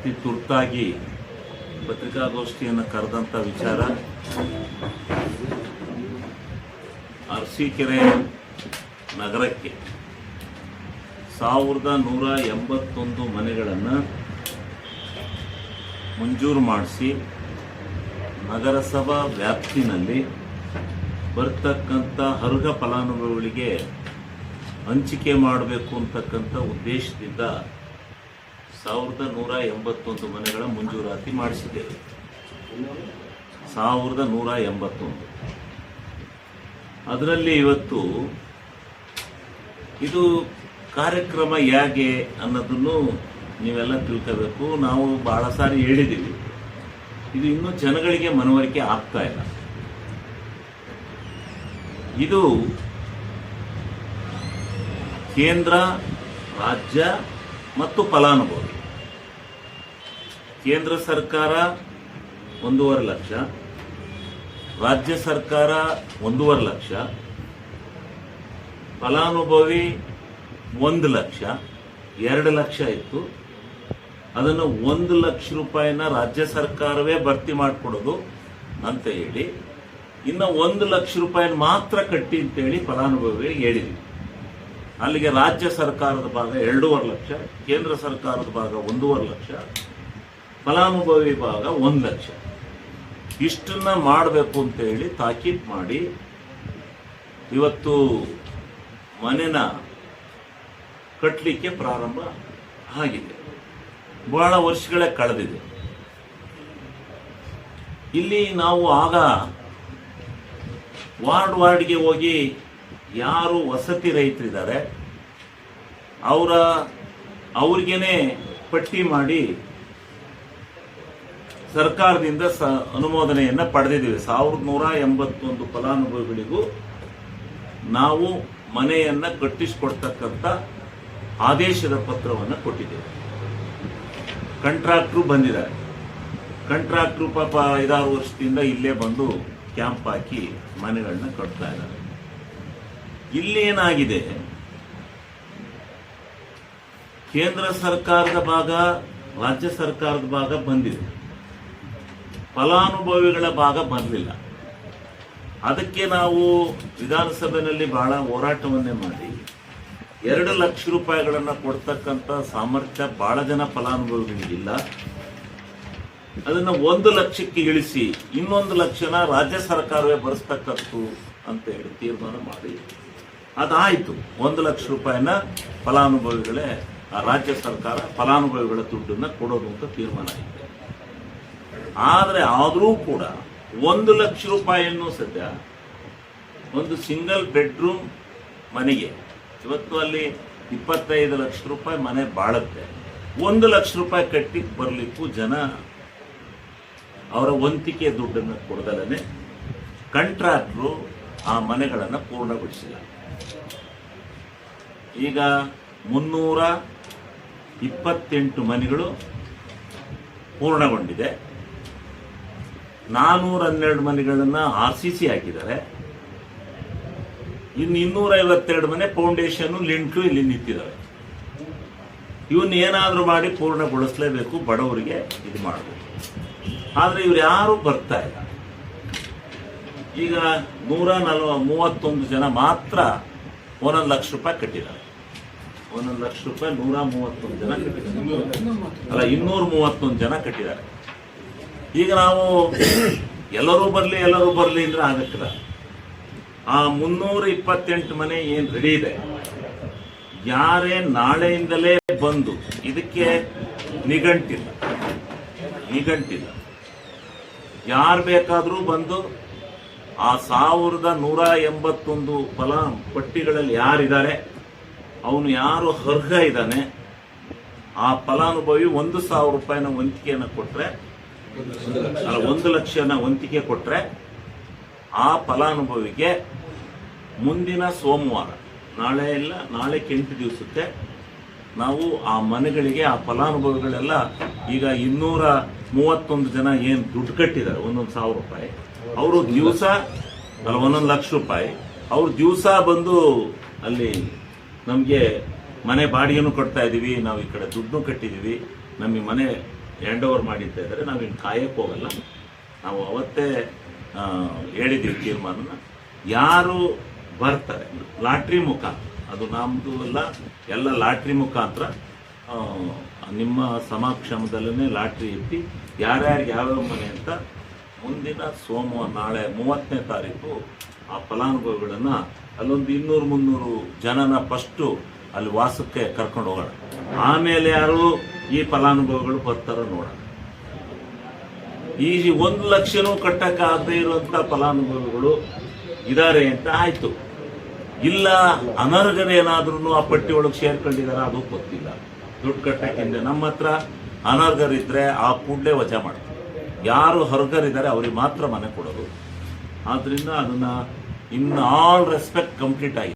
ಅತಿ ತುರ್ತಾಗಿ ಪತ್ರಿಕಾಗೋಷ್ಠಿಯನ್ನು ಕರೆದಂಥ ವಿಚಾರ ಅರಸೀಕೆರೆ ನಗರಕ್ಕೆ 1181 ಮನೆಗಳನ್ನು ಮಂಜೂರು ಮಾಡಿಸಿ ನಗರಸಭಾ ವ್ಯಾಪ್ತಿನಲ್ಲಿ ಬರ್ತಕ್ಕಂಥ ಅರ್ಹ ಫಲಾನುಭವಿಗಳಿಗೆ ಹಂಚಿಕೆ ಮಾಡಬೇಕು ಅಂತಕ್ಕಂಥ ಉದ್ದೇಶದಿಂದ 1181 ಮನೆಗಳ ಮಂಜೂರಾತಿ ಮಾಡಿಸಿದ್ದೇವೆ. 1181. ಅದರಲ್ಲಿ ಇವತ್ತು ಇದು ಕಾರ್ಯಕ್ರಮ ಹೇಗೆ ಅನ್ನೋದನ್ನು ನೀವೆಲ್ಲ ತಿಳ್ಕೋಬೇಕು. ನಾವು ಬಹಳ ಸಾರಿ ಹೇಳಿದ್ದೀವಿ, ಇದು ಇನ್ನೂ ಜನಗಳಿಗೆ ಮನವರಿಕೆ ಆಗ್ತಾ ಇಲ್ಲ. ಇದು ಕೇಂದ್ರ, ರಾಜ್ಯ ಮತ್ತು ಫಲಾನುಭವಿ. ಕೇಂದ್ರ ಸರ್ಕಾರ 1.5 ಲಕ್ಷ, ರಾಜ್ಯ ಸರ್ಕಾರ 1.5 ಲಕ್ಷ, ಫಲಾನುಭವಿ 1 ಲಕ್ಷ, 2 ಲಕ್ಷ ಇತ್ತು. ಅದನ್ನು 1 ಲಕ್ಷ ರೂಪಾಯಿನ ರಾಜ್ಯ ಸರ್ಕಾರವೇ ಭರ್ತಿ ಮಾಡಿಕೊಡೋದು ಅಂತ ಹೇಳಿ, ಇನ್ನು 1 ಲಕ್ಷ ರೂಪಾಯಿನ ಮಾತ್ರ ಕಟ್ಟಿ ಅಂತೇಳಿ ಫಲಾನುಭವಿಗೆ ಹೇಳಿದ್ವಿ. ಅಲ್ಲಿಗೆ ರಾಜ್ಯ ಸರ್ಕಾರದ ಭಾಗ 2.5 ಲಕ್ಷ, ಕೇಂದ್ರ ಸರ್ಕಾರದ ಭಾಗ 1.5 ಲಕ್ಷ, ಫಲಾನುಭವಿ ಭಾಗ 1 ಲಕ್ಷ. ಇಷ್ಟನ್ನ ಮಾಡಬೇಕು ಅಂತೇಳಿ ತಾಕೀತು ಮಾಡಿ ಇವತ್ತು ಮನೆನ ಕಟ್ಟಲಿಕ್ಕೆ ಪ್ರಾರಂಭ ಆಗಿದೆ. ಬಹಳ ವರ್ಷಗಳೇ ಕಳೆದಿದೆ. ಇಲ್ಲಿ ನಾವು ಆಗ ವಾರ್ಡ್ಗೆ ಹೋಗಿ ಯಾರು ವಸತಿ ರೈತರಿದ್ದಾರೆ ಅವ್ರಿಗೇನೆ ಪಟ್ಟಿ ಮಾಡಿ ಸರ್ಕಾರದಿಂದ ಅನುಮೋದನೆಯನ್ನು ಪಡೆದಿದ್ದೇವೆ. 1181 ಫಲಾನುಭವಿಗಳಿಗೂ ನಾವು ಮನೆಯನ್ನ ಕಟ್ಟಿಸಿಕೊಡ್ತಕ್ಕಂಥ ಆದೇಶದ ಪತ್ರವನ್ನು ಕೊಟ್ಟಿದ್ದೇವೆ. ಕಾಂಟ್ರಾಕ್ಟ್ರು ಬಂದಿದ್ದಾರೆ. ಕಾಂಟ್ರಾಕ್ಟ್ರು ಪಾಪ 5-6 ವರ್ಷದಿಂದ ಇಲ್ಲೇ ಬಂದು ಕ್ಯಾಂಪ್ ಹಾಕಿ ಮನೆಗಳನ್ನ ಕಟ್ತಾ ಇದ್ದಾರೆ. ಇಲ್ಲೇನಾಗಿದೆ, ಕೇಂದ್ರ ಸರ್ಕಾರದ ಭಾಗ, ರಾಜ್ಯ ಸರ್ಕಾರದ ಭಾಗ ಬಂದಿದೆ, ಫಲಾನುಭವಿಗಳ ಭಾಗ ಬರಲಿಲ್ಲ. ಅದಕ್ಕೆ ನಾವು ವಿಧಾನಸಭೆಯಲ್ಲಿ ಬಹಳ ಹೋರಾಟವನ್ನೇ ಮಾಡಿ 2 ಲಕ್ಷ ರೂಪಾಯಿಗಳನ್ನು ಕೊಡ್ತಕ್ಕಂಥ ಸಾಮರ್ಥ್ಯ ಬಹಳ ಜನ ಫಲಾನುಭವಿಗಳಿಗಿಲ್ಲ. ಅದನ್ನು 1 ಲಕ್ಷಕ್ಕೆ ಇಳಿಸಿ 1 ಲಕ್ಷನ ರಾಜ್ಯ ಸರ್ಕಾರವೇ ಭರಿಸ್ತಕ್ಕಂಥದ್ದು ಅಂತ ಹೇಳಿ ತೀರ್ಮಾನ ಮಾಡಿ ಅದಾಯಿತು. 1 ಲಕ್ಷ ರೂಪಾಯಿನ ಫಲಾನುಭವಿಗಳೇ ರಾಜ್ಯ ಸರ್ಕಾರ ಫಲಾನುಭವಿಗಳ ದುಡ್ಡನ್ನು ಕೊಡೋದು ಅಂತ ತೀರ್ಮಾನ ಆಯಿತು. ಆದರೆ ಆದರೂ ಕೂಡ 1 ಲಕ್ಷ ರೂಪಾಯಿಯನ್ನು ಸದ್ಯ ಒಂದು ಸಿಂಗಲ್ ಬೆಡ್ರೂಮ್ ಮನೆಗೆ ಇವತ್ತು ಅಲ್ಲಿ 25 ಲಕ್ಷ ರೂಪಾಯಿ ಮನೆ ಬಾಳುತ್ತೆ. 1 ಲಕ್ಷ ರೂಪಾಯಿ ಕಟ್ಟಿ ಬರಲಿಕ್ಕೂ ಜನ ಅವರ ವಂತಿಕೆ ದುಡ್ಡನ್ನು ಕೊಡದಲ್ಲೇ ಕಾಂಟ್ರಾಕ್ಟ್ರು ಆ ಮನೆಗಳನ್ನು ಪೂರ್ಣಗೊಳಿಸಿಲ್ಲ. ಈಗ 328 ಮನೆಗಳು ಪೂರ್ಣಗೊಂಡಿದೆ. 412 ಮನೆಗಳನ್ನು RCC ಹಾಕಿದ್ದಾರೆ. ಇನ್ನು 252 ಮನೆ ಫೌಂಡೇಶನ್, ಲಿಂಟ್ಲು ಇಲ್ಲಿ ನಿಂತಿದ್ದಾವೆ. ಇವನ್ನ ಏನಾದರೂ ಮಾಡಿ ಪೂರ್ಣಗೊಳಿಸಲೇಬೇಕು, ಬಡವರಿಗೆ ಇದು ಮಾಡಬೇಕು. ಆದರೆ ಇವ್ರು ಯಾರು ಬರ್ತಾ ಇಲ್ಲ. ಈಗ 131 ಜನ ಮಾತ್ರ 1 ಲಕ್ಷ ರೂಪಾಯಿ ಕಟ್ಟಿದ್ದಾರೆ. 1 ಲಕ್ಷ ರೂಪಾಯಿ 131 ಜನ ಕಟ್ಟಿದ್ದಾರೆ. ಅಲ್ಲ, 231 ಜನ ಕಟ್ಟಿದ್ದಾರೆ. ಈಗ ನಾವು ಎಲ್ಲರೂ ಬರಲಿ ಅಂದ್ರೆ ಆಗಕ್ಕಿಲ್ಲ. ಆ 328 ಮನೆ ಏನು ರೆಡಿ ಇದೆ, ಯಾರೇ ನಾಳೆಯಿಂದಲೇ ಬಂದು ಇದಕ್ಕೆ ನಿಘಂಟಿಲ್ಲ, ಯಾರು ಬೇಕಾದರೂ ಬಂದು ಆ 1181 ಫಲ ಪಟ್ಟಿಗಳಲ್ಲಿ ಯಾರಿದ್ದಾರೆ, ಅವನು ಯಾರು ಅರ್ಹ ಇದ್ದಾನೆ, ಆ ಫಲಾನುಭವಿ 1,000 ರೂಪಾಯಿನ ವಂತಿಕೆಯನ್ನು ಕೊಟ್ಟರೆ, 1 ಲಕ್ಷನ ವಂತಿಕೆ ಕೊಟ್ಟರೆ ಆ ಫಲಾನುಭವಿಗೆ ಮುಂದಿನ ಸೋಮವಾರ, ನಾಳೆ ಇಲ್ಲ ನಾಳೆ 8 ದಿವಸಕ್ಕೆ ನಾವು ಆ ಮನೆಗಳಿಗೆ ಆ ಫಲಾನುಭವಿಗಳೆಲ್ಲ ಈಗ 231 ಜನ ಏನು ದುಡ್ಡು ಕಟ್ಟಿದ್ದಾರೆ 1,000 ರೂಪಾಯಿ, ಅವರು ದಿವಸ ಅಲ್ಲ 1 ಲಕ್ಷ ರೂಪಾಯಿ, ಅವ್ರು ದಿವಸ ಬಂದು ಅಲ್ಲಿ ನಮಗೆ ಮನೆ ಬಾಡಿಗೆನೂ ಕೊಡ್ತಾ ಇದ್ದೀವಿ, ನಾವು ಈ ಕಡೆ ದುಡ್ಡು ಕಟ್ಟಿದ್ದೀವಿ, ನಮಗೆ ಮನೆ ಹ್ಯಾಂಡ್ ಓವರ್ ಮಾಡಿದ್ದ ಇದ್ದಾರೆ. ನಾವಿನ್ನು ಕಾಯಕ್ಕೆ ಹೋಗಲ್ಲ. ನಾವು ಅವತ್ತೇ ಹೇಳಿದ್ದೀವಿ ತೀರ್ಮಾನನ. ಯಾರು ಬರ್ತಾರೆ ಲಾಟ್ರಿ ಮುಖಾಂತರ, ಅದು ನಮ್ಮದು ಎಲ್ಲ ಲಾಟ್ರಿ ಮುಖಾಂತರ ನಿಮ್ಮ ಸಮಕ್ಷಮದಲ್ಲೇ ಲಾಟ್ರಿ ಎತ್ತಿ ಯಾರ್ಯಾರಿಗೆ ಯಾವ್ಯಾವ ಮನೆ ಅಂತ ಮುಂದಿನ ಸೋಮವಾರ ನಾಳೆ 30ನೇ ತಾರೀಕು ಆ ಫಲಾನುಭವಿಗಳನ್ನು ಅಲ್ಲೊಂದು 200-300 ಜನನ ಫಸ್ಟು ಅಲ್ಲಿ ವಾಸಕ್ಕೆ ಕರ್ಕೊಂಡು ಹೋಗೋಣ. ಆಮೇಲೆ ಯಾರು ಈ ಫಲಾನುಭವಿಗಳು ಬರ್ತಾರೋ ನೋಡೋಣ. ಈ 1 ಲಕ್ಷನೂ ಕಟ್ಟಕ್ಕಾಗದೇ ಇರುವಂಥ ಫಲಾನುಭವಿಗಳು ಇದ್ದಾರೆ ಅಂತ ಆಯ್ತು. ಇಲ್ಲ ಅನರ್ಹರೇನಾದ್ರೂ ಆ ಪಟ್ಟಿ ಒಳಗೆ ಸೇರ್ಕೊಂಡಿದ್ದಾರೆ, ಅದು ಗೊತ್ತಿಲ್ಲ. ದುಡ್ಡು ಕಟ್ಟಕ್ಕಿಂತ ನಮ್ಮ ಹತ್ರ ಅನರ್ಹರಿದ್ರೆ ಆ ಕೂಡಲೇ ವಜಾ ಮಾಡ್ತಾರೆ. ಯಾರು ಅರ್ಹರಿದ್ದಾರೆ ಅವ್ರಿಗೆ ಮಾತ್ರ ಮನೆ ಕೊಡೋದು. ಆದ್ರಿಂದ ಅದನ್ನ ಇನ್ ಆಲ್ ರೆಸ್ಪೆಕ್ಟ್ ಕಂಪ್ಲೀಟ್ ಆಗಿದೆ.